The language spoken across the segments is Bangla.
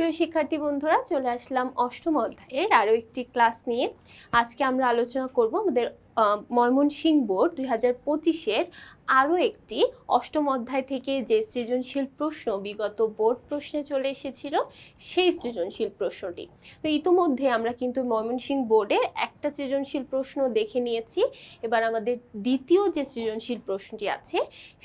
প্রিয় শিক্ষার্থী বন্ধুরা, চলে আসলাম অষ্টম অধ্যায়ের আরও একটি ক্লাস নিয়ে। আজকে আমরা আলোচনা করব আমাদের ময়মনসিংহ বোর্ড 2025-এর আরও একটি অষ্টম অধ্যায় থেকে যে সৃজনশীল প্রশ্ন বিগত বোর্ড প্রশ্নে চলে এসেছিল সেই সৃজনশীল প্রশ্নটি। তো ইতিমধ্যে আমরা কিন্তু ময়মনসিংহ বোর্ডের একটা সৃজনশীল প্রশ্ন দেখে নিয়েছি। এবার আমাদের দ্বিতীয় যে সৃজনশীল প্রশ্নটি আছে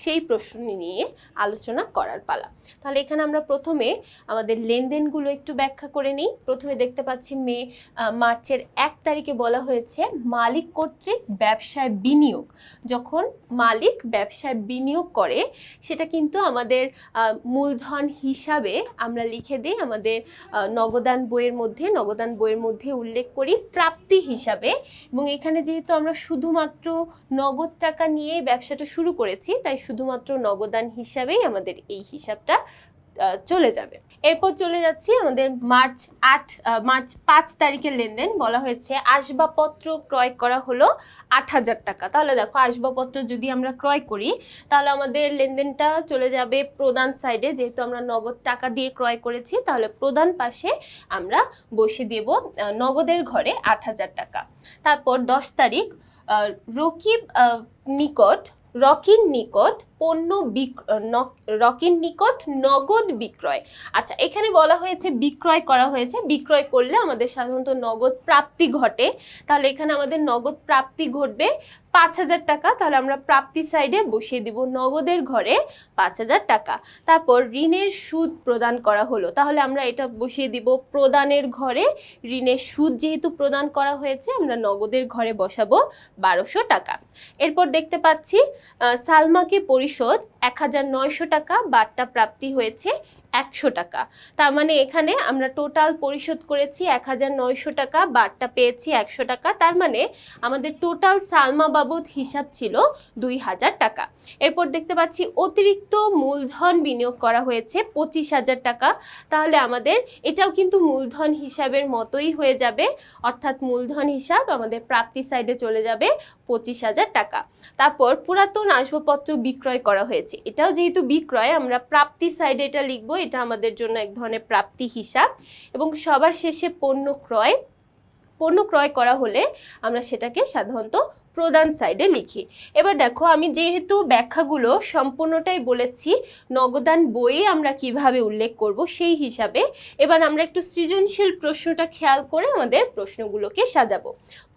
সেই প্রশ্নটি নিয়ে আলোচনা করার পালা। তাহলে এখানে আমরা প্রথমে আমাদের লেনদেনগুলো একটু ব্যাখ্যা করে নিই। প্রথমে দেখতে পাচ্ছি মার্চের 1 তারিখে বলা হয়েছে মালিক কর্তৃক ব্যবসায় বিনিয়োগ। যখন মালিক ব্যবসায় বিনিয়োগ করে সেটা কিন্তু আমাদের মূলধন হিসাবে আমরা লিখে দিই আমাদের নগদান বইয়ের মধ্যে উল্লেখ করি প্রাপ্তি হিসাবে। এবং এখানে যেহেতু আমরা শুধুমাত্র নগদ টাকা নিয়ে ব্যবসাটা শুরু করেছি, তাই শুধুমাত্র নগদান হিসাবেই আমাদের এই হিসাবটা চলে যাবে। এরপর চলে যাচ্ছি আমাদের মার্চ 5 তারিখের লেনদেন। বলা হয়েছে আসবাবপত্র ক্রয় করা হলো 8,000 টাকা। তাহলে দেখো, আসবাবপত্র যদি আমরা ক্রয় করি তাহলে আমাদের লেনদেনটা চলে যাবে প্রদান সাইডে। যেহেতু আমরা নগদ টাকা দিয়ে ক্রয় করেছি, তাহলে প্রদান পাশে আমরা বসে দেব নগদের ঘরে 8,000 টাকা। তারপর 10 তারিখ রকির নিকট নগদ বিক্রয়। আচ্ছা, এখানে বলা হয়েছে বিক্রয় করা হয়েছে। বিক্রয় করলে আমাদের সাধারণত নগদ প্রাপ্তি ঘটে। তাহলে এখানে আমাদের নগদ প্রাপ্তি ঘটবে 5,000 টাকা। তাহলে আমরা প্রাপ্তি সাইডে বসিয়ে দিব নগদের ঘরে 5,000 টাকা। তারপর ঋণের সুদ প্রদান করা হলো, তাহলে আমরা এটা বসিয়ে দিব প্রদানের ঘরে। ঋণের সুদ যেহেতু প্রদান করা হয়েছে, আমরা নগদের ঘরে বসাবো 1,200 টাকা। এরপর দেখতে পাচ্ছি সালমাকে পরিশোধ 1,900 টাকা, বাট্টা প্রাপ্তি হয়েছে 100 টাকা। তার মানে এখানে আমরা টোটাল পরিশোধ করেছি 1,900 টাকা, বাট্টা পেয়েছি 100 টাকা। তার মানে আমাদের টোটাল সালমা বাবদ হিসাব ছিল 2,000 টাকা। এরপর দেখতে পাচ্ছি অতিরিক্ত মূলধন বিনিয়োগ করা হয়েছে 25,000 টাকা। তাহলে আমাদের এটাও কিন্তু মূলধন হিসাবের মতোই হয়ে যাবে, অর্থাৎ মূলধন হিসাব আমাদের প্রাপ্তি সাইডে চলে যাবে 25,000 টাকা। তারপর পুরাতন আসবাবপত্র বিক্রয় করা হয়েছে, এটাও যেহেতু বিক্রয়, আমরা প্রাপ্তি সাইডে এটা লিখবো। এটা আমাদের জন্য এক ধরনের প্রাপ্তি হিসাব। এবং সবার শেষে পণ্য ক্রয় করা হলে আমরা সেটাকে সাধারণত প্রদান সাইডে লিখি। এবার দেখো, আমি যেহেতু ব্যাখ্যাগুলো সম্পূর্ণটাই বলেছি, নগদান বইয়ে আমরা কিভাবে উল্লেখ করব সেই হিসাবে এবার আমরা একটু সৃজনশীল প্রশ্নটা খেয়াল করে আমাদের প্রশ্নগুলোকে সাজাবো।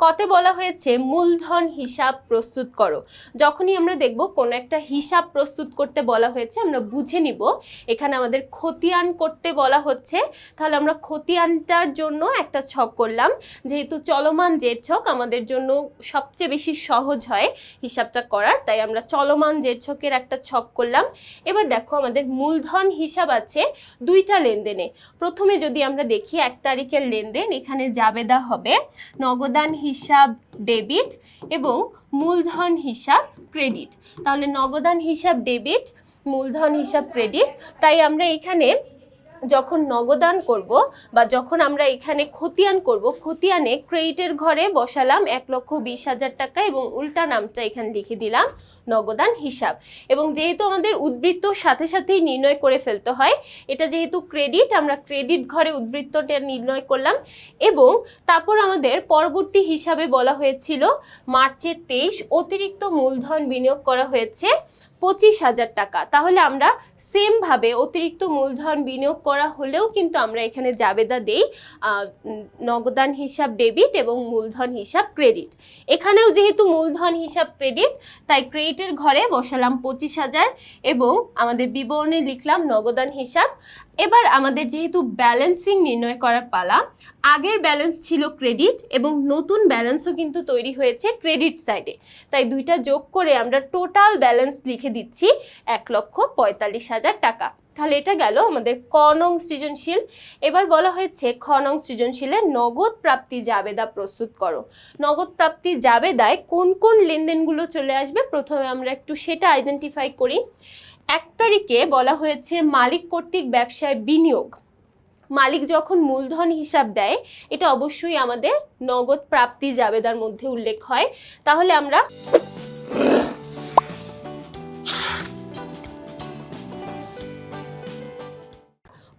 কতে বলা হয়েছে মূলধন হিসাব প্রস্তুত করো। যখনই আমরা দেখব কোনো একটা হিসাব প্রস্তুত করতে বলা হয়েছে, আমরা বুঝে নিব এখানে আমাদের খতিয়ান করতে বলা হচ্ছে। তাহলে আমরা খতিয়ানটার জন্য একটা ছক করলাম। যেহেতু চলমান জের ছক আমাদের জন্য সবচেয়ে বেশি সহজ হয় হিসাবটা করার, তাই আমরা চলমান জের ছকের একটা ছক করলাম। এবার দেখো, আমাদের মূলধন হিসাব আছে 2টা লেনদেনে। প্রথমে যদি আমরা দেখি 1 তারিখের লেনদেন, এখানে জাবেদা হবে নগদান হিসাব ডেবিট এবং মূলধন হিসাব ক্রেডিট। তাহলে নগদান হিসাব ডেবিট, মূলধন হিসাব ক্রেডিট। তাই আমরা এখানে যখন নগদান করব বা যখন আমরা এখানে খতিয়ান করব, খতিয়ানে ক্রেডিটের ঘরে বসালাম 1,20,000 টাকা এবং উল্টা নামটা এখানে লিখে দিলাম নগদান হিসাব। এবং যেহেতু আমাদের উদ্বৃত্ত সাথে সাথেই নির্ণয় করে ফেলতে হয়, এটা যেহেতু ক্রেডিট, আমরা ক্রেডিট ঘরে উদ্বৃত্তটা নির্ণয় করলাম। এবং তারপর আমাদের পরবর্তী হিসাবে বলা হয়েছিল মার্চের 23 অতিরিক্ত মূলধন বিনিয়োগ করা হয়েছে 25,000 টাকা। তাহলে আমরা সেমভাবে অতিরিক্ত মূলধন বিনিয়োগ করা হলেও কিন্তু আমরা এখানে জাবেদা দেই নগদান হিসাব ডেবিট এবং মূলধন হিসাব ক্রেডিট। এখানেও যেহেতু মূলধন হিসাব ক্রেডিট, তাই ক্রেডিটের ঘরে বসালাম 25,000 এবং আমাদের বিবরণে লিখলাম নগদান হিসাব। এবার আমাদের যেহেতু ব্যালেন্সিং নির্ণয় করার পালা, আগের ব্যালেন্স ছিল ক্রেডিট এবং নতুন ব্যালেন্সও কিন্তু তৈরি হয়েছে ক্রেডিট সাইডে, তাই দুইটা যোগ করে আমরা টোটাল ব্যালেন্স লিখে দিচ্ছি 1,45,000 টাকা। তাহলে এটা গেল আমাদের ক নং সৃজনশীল। এবার বলা হয়েছে খ নং সৃজনশীলে নগদ প্রাপ্তি জাবেদা প্রস্তুত করো। নগদ প্রাপ্তি জাবেদায় কোন কোন লেনদেনগুলো চলে আসবে প্রথমে আমরা একটু সেটা আইডেন্টিফাই করি। 1 তারিখে বলা হয়েছে মালিক কর্তৃক ব্যবসায় বিনিয়োগ। মালিক যখন মূলধন হিসাব দেয়, এটা অবশ্যই আমাদের নগদ প্রাপ্তি জাবেদার মধ্যে উল্লেখ হয়। তাহলে আমরা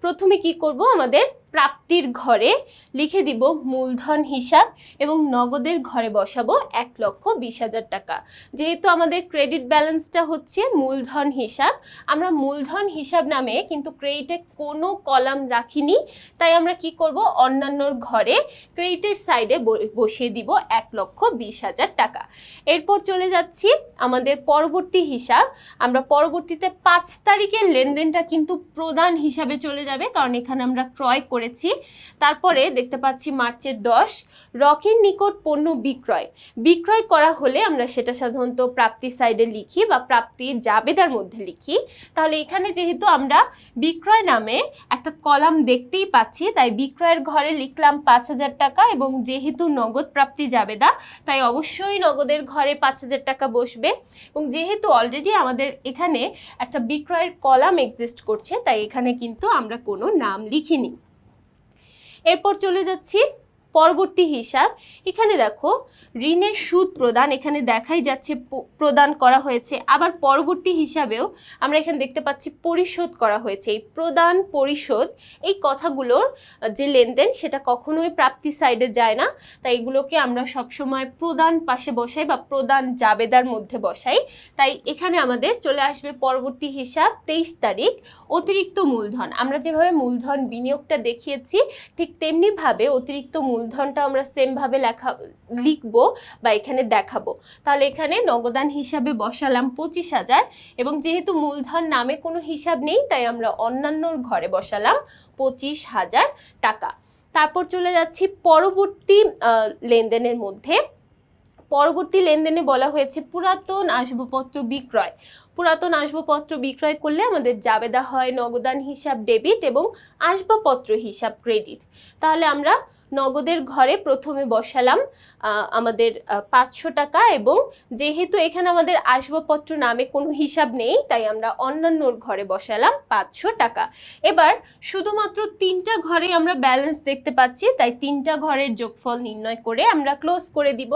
প্রথমে কি করব, আমাদের প্রাপ্তির ঘরে লিখে দিব মূলধন হিসাব এবং নগদের ঘরে বসাবো 1,20,000 টাকা। যেহেতু আমাদের ক্রেডিট ব্যালেন্সটা হচ্ছে মূলধন হিসাব, আমরা মূলধন হিসাব নামে কিন্তু ক্রেডিটে কোনো কলাম রাখিনি, তাই আমরা কি করব, অন্যান্যর ঘরে ক্রেডিটের সাইডে বসিয়ে দিব 1,20,000 টাকা। এরপর চলে যাচ্ছি আমাদের পরবর্তী হিসাব। আমরা পরবর্তীতে 5 তারিখের লেনদেনটা কিন্তু প্রদান হিসাবে চলে যাবে, কারণ এখানে আমরা ক্রয় করেছি। তারপরে দেখতে পাচ্ছি মার্চের 10 রকির নিকট পণ্য বিক্রয় করা হলে আমরা সেটা সাধারণত প্রাপ্তি সাইডে লিখি বা প্রাপ্তি জাবেদার মধ্যে লিখি। তাহলে এখানে যেহেতু আমরা বিক্রয় নামে একটা কলাম দেখতেই পাচ্ছি, তাই বিক্রয়ের ঘরে লিখলাম 5,000 টাকা, এবং যেহেতু নগদ প্রাপ্তি জাবেদা তাই অবশ্যই নগদের ঘরে 5,000 টাকা বসবে। এবং যেহেতু অলরেডি আমাদের এখানে একটা বিক্রয়ের কলাম এক্সিস্ট করছে, তাই এখানে কিন্তু আমরা কোনো নাম লিখিনি। এরপর চলে যাচ্ছি পরবর্তী হিসাব। এখানে দেখো ঋণের সুদ প্রদান, এখানে দেখাই যাচ্ছে প্রদান করা হয়েছে, আবার পরবর্তী হিসাবেও আমরা এখানে দেখতে পাচ্ছি পরিশোধ করা হয়েছে। এই প্রদান পরিশোধ এই কথাগুলোর যে লেনদেন সেটা কখনোই প্রাপ্তি সাইডে যায় না, তাই এগুলোকে আমরা সবসময় প্রদান পাশে বসাই বা প্রদান জাবেদার মধ্যে বসাই। তাই এখানে আমাদের চলে আসবে পরবর্তী হিসাব 23 তারিখ অতিরিক্ত মূলধন। আমরা যেভাবে মূলধন বিনিয়োগটা দেখিয়েছি ঠিক তেমনিভাবে অতিরিক্ত মূলধনটা আমরা সেমভাবে লিখবো বা এখানে দেখাবো। তাহলে এখানে নগদান হিসাবে বসালাম 25,000, এবং যেহেতু মূলধন নামে কোনো হিসাব নেই তাই আমরা অন্যান্যর ঘরে বসালাম 25,000 টাকা। তারপর চলে যাচ্ছি পরবর্তী লেনদেনের মধ্যে। পরবর্তী লেনদেনে বলা হয়েছে পুরাতন আসবাবপত্র বিক্রয়। পুরাতন আসবাবপত্র বিক্রয় করলে আমাদের জাবেদা হয় নগদান হিসাব ডেবিট এবং আসবাবপত্র হিসাব ক্রেডিট। তাহলে আমরা নগদের ঘরে প্রথমে বসালাম আমাদের 500 টাকা, এবং যেহেতু এখানে আমাদের আসবাবপত্র নামে কোনো হিসাব নেই তাই আমরা অন্যান্যর ঘরে বসালাম 500 টাকা। এবার শুধুমাত্র 3টা ঘরে আমরা ব্যালেন্স দেখতে পাচ্ছি, তাই 3টা ঘরের যোগফল নির্ণয় করে আমরা ক্লোজ করে দিব।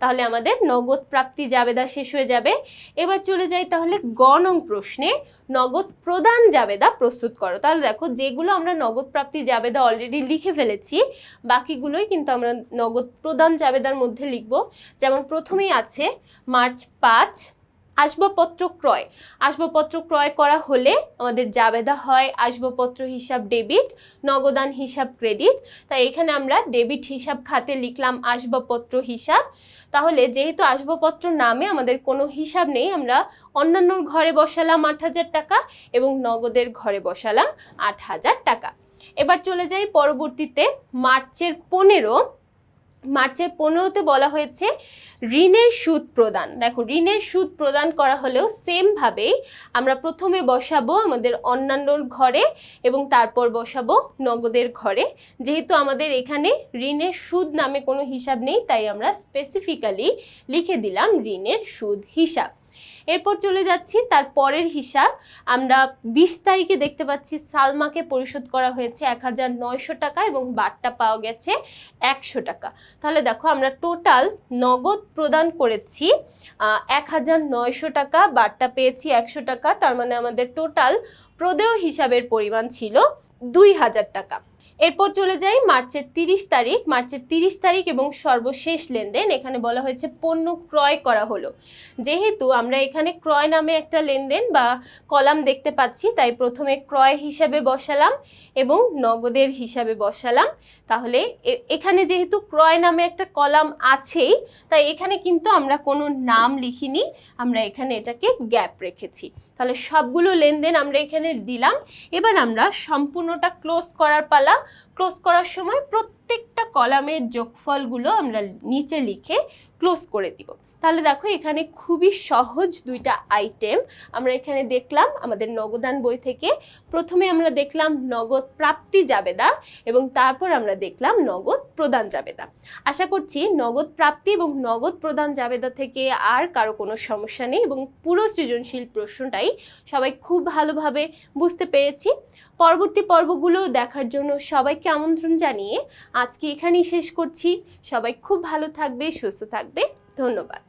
তাহলে আমাদের নগদ প্রাপ্তি জাবেদা শেষ হয়ে যাবে। এবার চলে যাই তাহলে গ নং প্রশ্নে, নগদ প্রদান জাবেদা প্রস্তুত করো। তাহলে দেখো যেগুলো আমরা নগদ প্রাপ্তি জাবেদা অলরেডি লিখে ফেলেছি, বাকিগুলোই কিন্তু আমরা নগদ প্রদান জাবেদার মধ্যে লিখব। যেমন প্রথমেই আছে মার্চ 5 আসবাবপত্র ক্রয়। আসবাবপত্র ক্রয় করা হলে আমাদের জাবেদা হয় আসবাবপত্র হিসাব ডেবিট, নগদান হিসাব ক্রেডিট। তাই এখানে আমরা ডেবিট হিসাব খাতে লিখলাম আসবাবপত্র হিসাব। তাহলে যেহেতু আসবাবপত্র নামে আমাদের কোনো হিসাব নেই, আমরা অন্যান্যর ঘরে বসালাম 8,000 টাকা এবং নগদের ঘরে বসালাম 8,000 টাকা। এবার চলে যাই পরবর্তীতে মার্চের 15তে বলা হয়েছে ঋণের সুদ প্রদান। দেখো ঋণের সুদ প্রদান করা হলেও সেমভাবেই আমরা প্রথমে বসাবো আমাদের অন্যান্যর ঘরে এবং তারপর বসাবো নগদের ঘরে। যেহেতু আমাদের এখানে ঋণের সুদ নামে কোনো হিসাব নেই তাই আমরা স্পেসিফিক্যালি লিখে দিলাম ঋণের সুদ হিসাব। এরপর চলে যাচ্ছি তার পরের হিসাব। আমরা 20 তারিখে দেখতে পাচ্ছি সালমাকে পরিশোধ করা হয়েছে 1,900 টাকা এবং বার্তা পাওয়া গেছে 100 টাকা। তাহলে দেখো আমরা টোটাল নগদ প্রদান করেছি 1,900 টাকা, বার্তা পেয়েছি 100 টাকা, তার মানে আমাদের টোটাল প্রদেয় হিসাবের পরিমাণ ছিল 2,000 টাকা। এরপর চলে যাই মার্চের 30 তারিখ। মার্চের 30 তারিখ এবং সর্বশেষ লেনদেন, এখানে বলা হয়েছে পণ্য ক্রয় করা হলো। যেহেতু আমরা এখানে ক্রয় নামে একটা লেনদেন বা কলাম দেখতে পাচ্ছি তাই প্রথমে ক্রয় হিসাবে বসালাম এবং নগদের হিসাবে বসালাম। তাহলে এখানে যেহেতু ক্রয় নামে একটা কলাম আছেই তাই এখানে কিন্তু আমরা কোনো নাম লিখিনি, আমরা এখানে এটাকে গ্যাপ রেখেছি। তাহলে সবগুলো লেনদেন আমরা এখানে দিলাম। এবার আমরা সম্পূর্ণটা ক্লোজ করার পালা। ক্লোজ করার সময় প্রত্যেকটা কলামের যোগফলগুলো আমরা নিচে লিখে ক্লোজ করে দিব। তাহলে দেখো এখানে খুবই সহজ দুইটা আইটেম আমরা এখানে দেখলাম আমাদের নগদান বই থেকে। প্রথমে আমরা দেখলাম নগদ প্রাপ্তি জাবেদা এবং তারপর আমরা দেখলাম নগদ প্রদান জাবেদা। আশা করছি নগদ প্রাপ্তি এবং নগদ প্রদান জাবেদা থেকে আর কারো কোনো সমস্যা নেই এবং পুরো সৃজনশীল প্রশ্নটাই সবাই খুব ভালোভাবে বুঝতে পেরেছি। পরবর্তী পর্বগুলো দেখার জন্য সবাইকে আমন্ত্রণ জানিয়ে আজকে এখানেই শেষ করছি। সবাই খুব ভালো থাকবে, সুস্থ থাকবে। ধন্যবাদ।